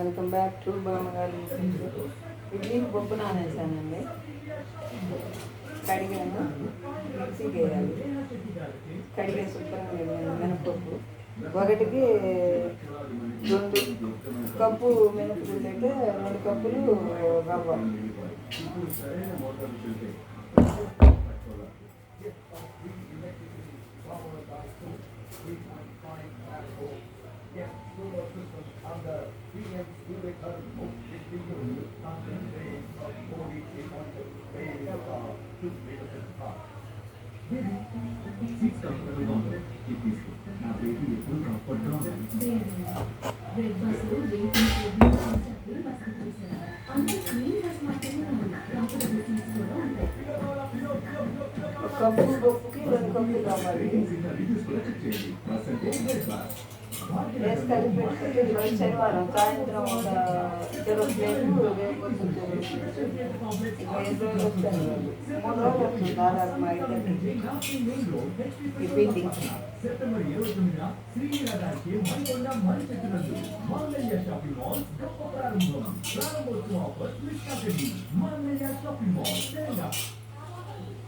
Welcome back to బామ్మగారు. ఇడ్లీ పప్పు నానేసానండి, కడిగాను, మిక్సీకి వేయాలి. కడిగే శుభ్రంగా వేయాలి. మినపప్పు ఒకటికి 2 కప్పు మినపగుళ్ళు అయితే 2 కప్పులు రవ్వ. కప్పు పప్పుకి 2 కప్పులు కావాలి. వేసి కలిపి పెట్టుకుంటే ఈరోజు శనివారం సాయంత్రం ఒక 2 ప్లేట్లు వేయకపోతుంది. 5 రోజులు వస్తాను, 3 రోజులు వస్తుంది దాదాపు మా ఇద్దరికి ఈ పిండి.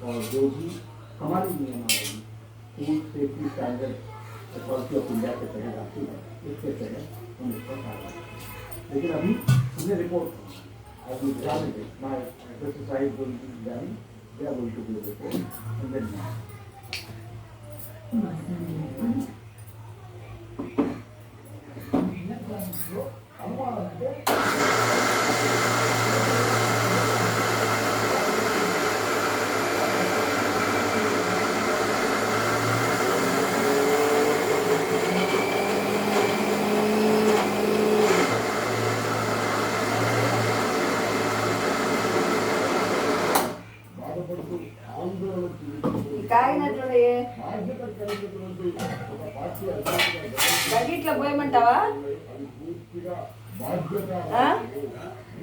और जो भी हमारी नियम food safety standard authority of India के तहत आती है, इसके तहत हम इसको कार्रवाई करें। लेकिन अभी हमने रिपोर्ट अभी my pesticide will be done, they are going to do report and then కాగినట్లున్నాయే బకెట్లో పోయమంటావా?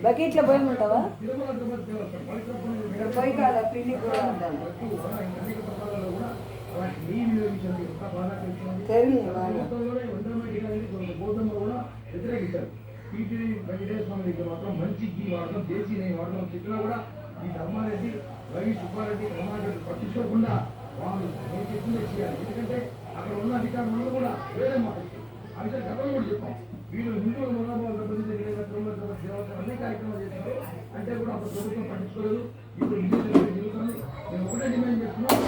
బకెట్లో పోయమంటావా? ఇక్కడ పోయి కాదా పిండి కూడా అంటాను తెలియదు బాగా. టీటీడీ వెంకటేశ్వర దగ్గర మాత్రం మంచి గీ వాడడం, దేశీ నెయ్యి వాడడం చెప్పినా కూడా ఈ ధర్మారెడ్డి, రవి సుబ్బారెడ్డి, రమారెడ్డి పట్టించుకోకుండా వాళ్ళు నేను చెప్పిందే చేయాలి. ఎందుకంటే అక్కడ ఉన్న అధికారులు కూడా వేరే మాట ఆ విషయం గతంలో కూడా చెప్పాం. వీళ్ళు హిందువుల మనోభావాలు దెబ్బతింటే అన్ని కార్యక్రమాలు చేశారు అంటే కూడా అప్పుడు ప్రభుత్వం పట్టించుకోలేదు. ఇప్పుడు జరుగుతుంది. నేను ఒకటే డిమాండ్ చేస్తున్నాను.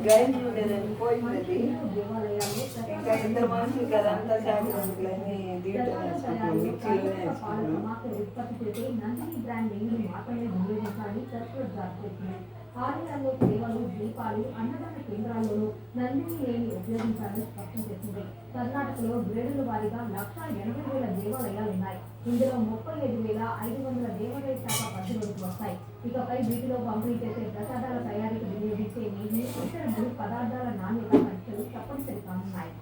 గ్రైండర్ ఉండేదండి, పోయింది. ఇంకా 2 మనుషులు కదా, అంతా శాఖలని దీంట్లో వేసుకుంటున్నాం, మిక్సీలో వేసుకుంటున్నాం. ఆలయాల్లో సేవలు, దీపాలు, అన్నదాన కేంద్రాల్లోనూ నందిని లేని ఉపయోగించాలని స్పష్టం చేసింది. కర్ణాటకలో గ్రేడుల వారీగా 1,80,000 దేవాలయాలున్నాయి. ఇందులో 35,500 దేవాలయ శాఖ పరిధిలోకి వస్తాయి. ఇకపై వీటిలో పంపిణీ చేసే ప్రసాదాల తయారీకి వినియోగించే నీటి, ఇతర ముడి పదార్థాల నాణ్యత పరీక్షలు తప్పనిసరి కానున్నాయి.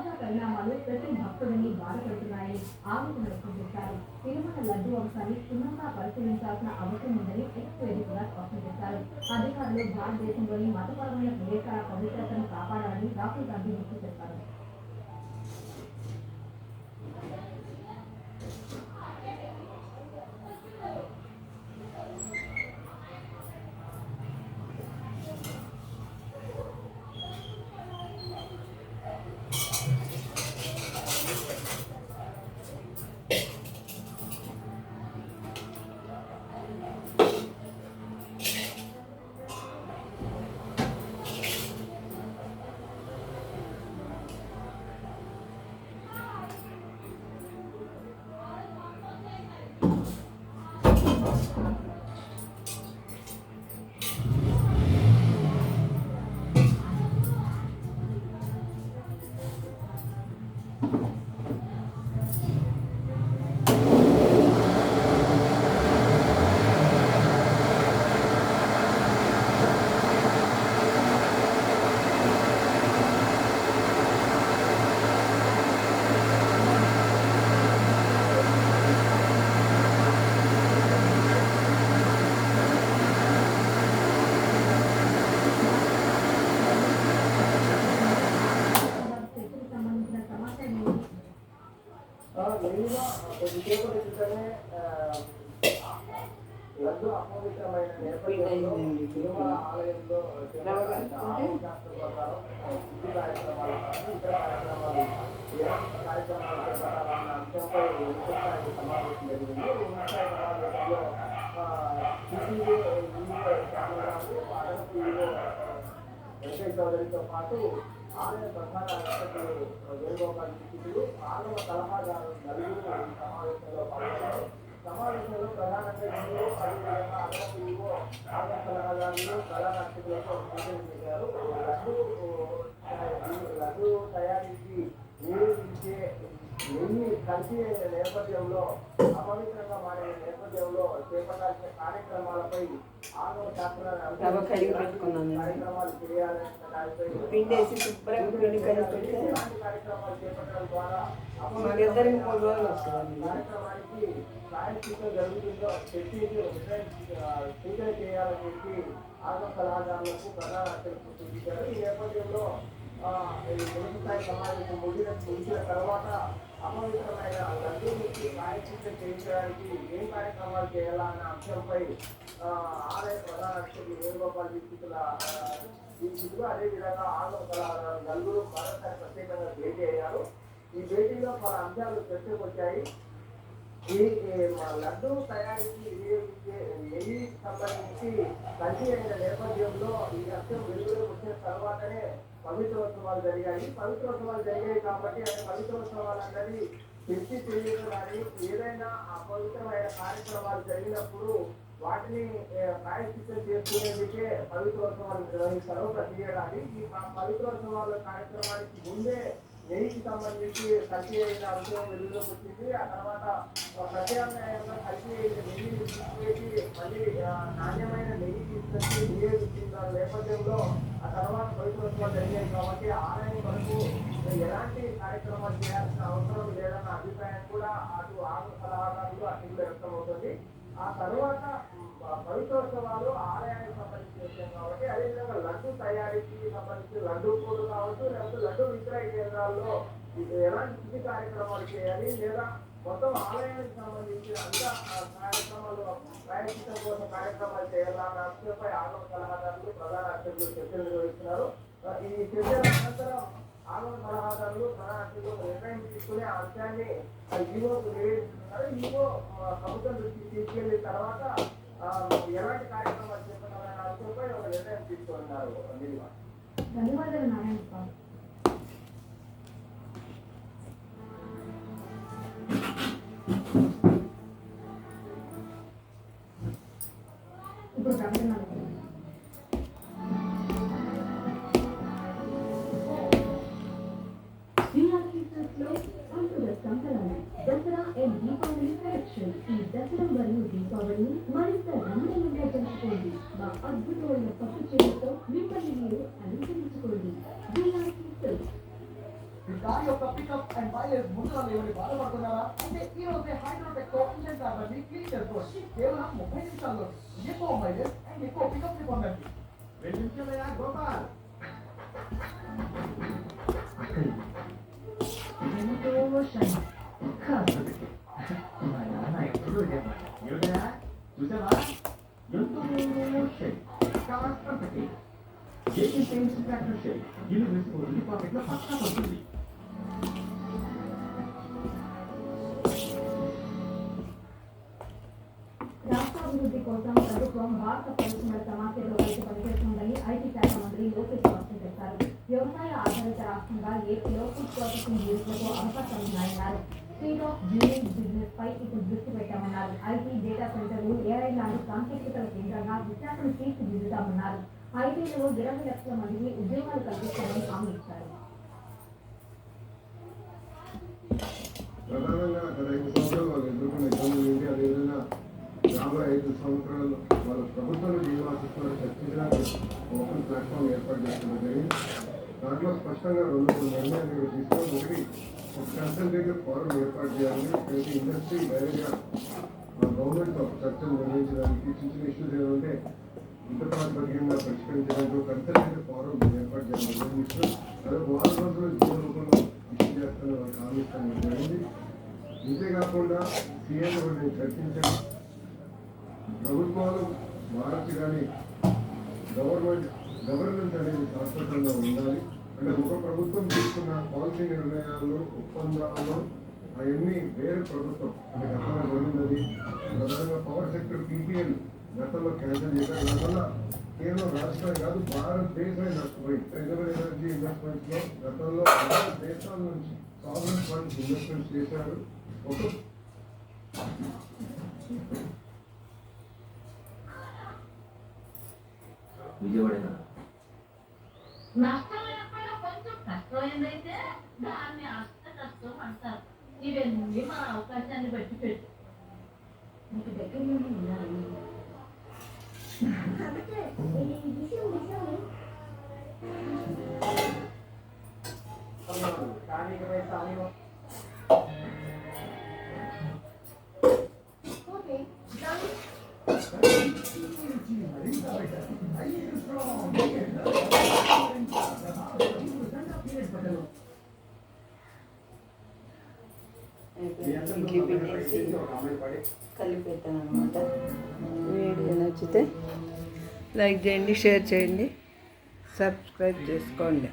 తాజా పరిణామాలు ప్రతి భక్తుడిని బాధపడుతున్నాయని ఆవేదన వ్యక్తం చేశారు. తిరుమల లడ్డు అంశాన్ని క్షుణ్ణంగా పరిశీలించాల్సిన అవసరం ఉందని ఎక్స్ వేదికగా స్పష్టం చేశారు. అధికారులు భారతదేశంలోని మతపరమైన ప్రదేశాల పవిత్రతను కాపాడాలని రాహుల్ గాంధీ గుర్తు చేశారు. మెయిన్గా కొద్దిసేపటి క్రితమే లడ్డు అపవిత్రమైన నేపథ్యంలో తిరుమల ఆలయంలో శాస్త్ర ప్రకారం శుద్ధి కార్యక్రమాలు ఇతర కార్యక్రమాలు ఎలాంటి కార్యక్రమాలు చేపట్టాలన్న అంశంపై ఉన్నతస్థాయి సమావేశం జరిగింది. ఉన్నతస్థాయి సమావేశంలో సిపిఓ శ్యామరాజు అదనపు వెంకయ్య చౌదరితో పాటు ఆలయ ప్రధాన అర్చకులు వేణుగోపాల్ దీక్షితులు ఆగమ సలహాదారు నలుగురు సమావేశంలో పాల్గొన్నారు. సమావేశంలో ప్రధానంగా ఈవో అదేవిధంగా అదనపు ఈవో ఆగమ సలహాదారులు ప్రధాన అర్చకులతో సూచన చేశారు. లడ్డు తయారీకి నియోజించే నెయ్యి కలిసి నేపథ్యంలో అపవిత్రంగా మారిన నేపథ్యంలో చేపట్టాల్సిన కార్యక్రమాలపై ఆగమ శాస్త్రాలు కార్యక్రమాలు చేయాలనే దానిపై పిండేసి శుభ్రంగా పిండి కలిపి పెడితే కార్యక్రమాలు చేపట్టడం ద్వారా మాకిద్దరికి 3 రోజులు వస్తుంది. కార్యక్రమానికి ప్రాయశ్చిత్తం జరుగుతుందో చర్చించి సూచన చేయాలని చెప్పి ఆగమ సలహాదారులకు ప్రధాన అర్చకులకు సూచించారు. ఈ నేపథ్యంలో ఉన్నతస్థాయి సమావేశం ముగిసిన తర్వాత అపవిత్రమైన లడ్డూ నుంచి ప్రాయశ్చిత్తం చేయించడానికి ఏం కార్యక్రమాలు చేయాలన్న అంశంపై ఆలయ ప్రధాన అర్చకులు వేణుగోపాల్ దీక్షితులు అదేవిధంగా ఆగమ సలహాదారు నలుగురు మరోసారి ప్రత్యేకంగా భేటీ అయ్యారు. ఈ భేటీలో పలు అంశాలు చర్చకు వచ్చాయి. ఈ లడ్డూ తయారీకి వినియోగించే నెయ్యి సంబంధించి కల్తీ అయిన నేపథ్యంలో ఈ అంశం వెలుగులోకి వచ్చిన తర్వాతనే పవిత్రోత్సవాలు జరిగాయి. పవిత్రోత్సవాలు జరిగాయి కాబట్టి అంటే పవిత్రోత్సవాలు అన్నది చర్చి తెలియదు కానీ ఏదైనా అపవిత్రమైన కార్యక్రమాలు జరిగినప్పుడు వాటిని ప్రాయశ్చిత్తం చేసుకునేందుకే పవిత్రోత్సవాలు నిర్వహిస్తారు ప్రతి ఏడాది. ఈ పవిత్రోత్సవాల కార్యక్రమానికి ముందే నెయ్యికి సంబంధించి కల్తీ అయిన అంశం వెలుగులోకి వచ్చింది. ఆ తర్వాత ప్రత్యామ్నాయంగా కల్తీ అయిన నెయ్యిని తీసుకువేసి మళ్ళీ నాణ్యమైన నెయ్యి తీసుకొచ్చి వినియోగించిన నేపథ్యంలో ఆ తర్వాత పవిత్రోత్సవాలు జరిగాయి కాబట్టి ఆలయం వరకు ఎలాంటి కార్యక్రమాలు చేయాల్సిన అవసరం లేదన్న అభిప్రాయం కూడా అటు ఆగమ సలహాదారులు అటు వ్యక్తమవుతుంది. ఆ తర్వాత పవిత్రోత్సవాలు ఆలయానికి సంబంధించిన విషయం కాబట్టి అదేవిధంగా లడ్డు తయారీకి సంబంధించి లడ్డు పూలు కావచ్చు లేకపోతే లడ్డు విక్రయ కేంద్రాల్లో ఎలాంటి శుద్ధి కార్యక్రమాలు చేయాలి లేదా మొత్తం ఆలయానికి సంబంధించిన అంతా కార్యక్రమాలు ప్రాయశ్చిత్తం కోసం కార్యక్రమాలు చేయాలన్న అంశంపై ఆగమ సలహాదారులు ప్రధాన అర్చకులు చర్చలు నిర్వహిస్తున్నారు. ఈ చర్చల అనంతరం ఆగమ సలహాదారులు ప్రధాన అర్చకులు నిర్ణయం తీసుకునే అంశాన్ని ఈవోకు నివేదిస్తున్నారు. ఈవో ప్రభుత్వం దృష్టికి తీసుకెళ్లిన తర్వాత ఎలాంటి కార్యక్రమాలు చేపట్టాలనే అంశంపై ఒక నిర్ణయం తీసుకున్నారు. ధన్యవాదాలు నారాయణ స్వామి. ఇప్పుడు ప్రకటనలు దసరా అండ్ దీపావళి కలెక్షన్. ఈ దసరా మరియు దీపావళిని మరింత రమణీయంగా జరుపుకోండి. మా అద్భుతమైన పట్టు చీరలతో మిమ్మల్ని మీరు అలంకరించుకోండి. కార్ యొక్క పికప్ అండ్ మైలేజ్ ముందుగా లేవని బాధపడుతున్నారా? అంటే ఈ రోజే హైడ్రోటెక్ తో ఇంజన్ కార్బన్ ని క్లీన్ చేసుకోవచ్చు. కేవలం 30 నిమిషాల్లో ఎక్కువ మైలేజ్ అండ్ ఎక్కువ పికప్ ని పొందండి. 2 నిమిషాలయ్యా గోపాల్. ఎంతో షైన్ కాదు మా నాన్న ఎప్పుడూ చెప్పాలి ఏమిటా చూసావా ఎంతో షైన్ కాస్త పెట్టి ఏపీ పెయింట్స్ ట్రాక్టర్ షైన్ ఇల్లు వేసుకోవాలి పాకెట్లో పక్కా పడుతుంది. రాష్ట్రాభివృద్ధి కోసం ప్రభుత్వం భారత పరిశ్రమల సమాఖ్యలో కలిసి పనిచేస్తుందని ఐటీ శాఖ మంత్రి లోకేష్ స్పష్టం చేశారు. వ్యవసాయ ఆధారిత రాష్ట్రంగా ఏపీలో ఫుడ్ ప్రాసెసింగ్ యూనిట్లకు అవకాశాలున్నాయన్నారు. స్పీడ్ ఆఫ్ డూయింగ్ బిజినెస్ పై ఇప్పుడు దృష్టి పెట్టామన్నారు. ఐటీ డేటా సెంటర్లు ఏఐ లాంటి సాంకేతికతల కేంద్రంగా విశాఖను తీర్చిదిద్దుతామన్నారు. ఐటీలో 20 లక్షల మందికి ఉద్యోగాలు కల్పిస్తామని హామీ ఇచ్చారు. ప్రధానంగా గత 5 సంవత్సరాలు వాళ్ళు ఎదుర్కొన్న ఇబ్బందులు ఏంటి, అదేవిధంగా రాబోయే 5 సంవత్సరాలు వాళ్ళ ప్రభుత్వాలు జీవనాశిస్తున్న చర్చించడానికి ఓపెన్ ప్లాట్ఫామ్ ఏర్పాటు చేసుకోవడం జరిగింది. దాంట్లో స్పష్టంగా 2 నిర్ణయాలు తీసుకొని ఒకటి ఒక కన్సల్టేటివ్ ఫోరం ఏర్పాటు చేయాలని, ప్రతి ఇండస్ట్రీ డైరెక్ట్గా గవర్నమెంట్తో చర్చలు నిర్వహించడానికి చిన్న చిన్న ఇష్యూస్ ఏమంటే ఇంటర్పార్టీగా పరిష్కరించడానికి కన్సల్టేటివ్ ఫోరం ఏర్పాటు చేయాలని నిర్ణయిస్తూ అదే 4 రోజులు జీవన రూపంలో ఇష్యూ చేస్తున్న వాళ్ళకి హామీ ఇస్తామని జరిగింది. ఇంతేకాకుండా సీఎం నేను చర్చించాను. ప్రభుత్వాలు మారచ్చు కానీ గవర్నెన్స్ అనేది శాశ్వతంగా ఉండాలి. అంటే ఒక ప్రభుత్వం తీసుకున్న పాలసీ నిర్ణయాలు ఒప్పందాలు అవన్నీ వేరే ప్రభుత్వం అంటే గతంలో జరిగినది. ప్రధానంగా పవర్ సెక్టర్ పీపీఎల్ గతంలో క్యాన్సిల్ చేశారు. దానివల్ల కేవలం రాష్ట్రం కాదు భారతదేశమే నష్టపోయి రెన్యూవబుల్ ఎనర్జీ ఇన్వెస్ట్మెంట్స్ లో గతంలో దేశాల నుంచి సావరెన్ ఫండ్స్ ఇన్వెస్ట్మెంట్స్ చేశారు. ఒక విజయవాడ నష్టమైనప్పుడు కొంచెం కష్టమైందైతే దాన్ని అష్ట కష్టం అంటారు. ఇవన్నీ మన అవకాశాన్ని బట్టి పెట్టు. మీకు దగ్గర నుండి ఉండాలి. ఇడ్లీ పెట్టేసి కలిపెట్టాను అనమాట. వీడియో నచ్చితే లైక్ చేయండి, షేర్ చేయండి, సబ్స్క్రైబ్ చేసుకోండి.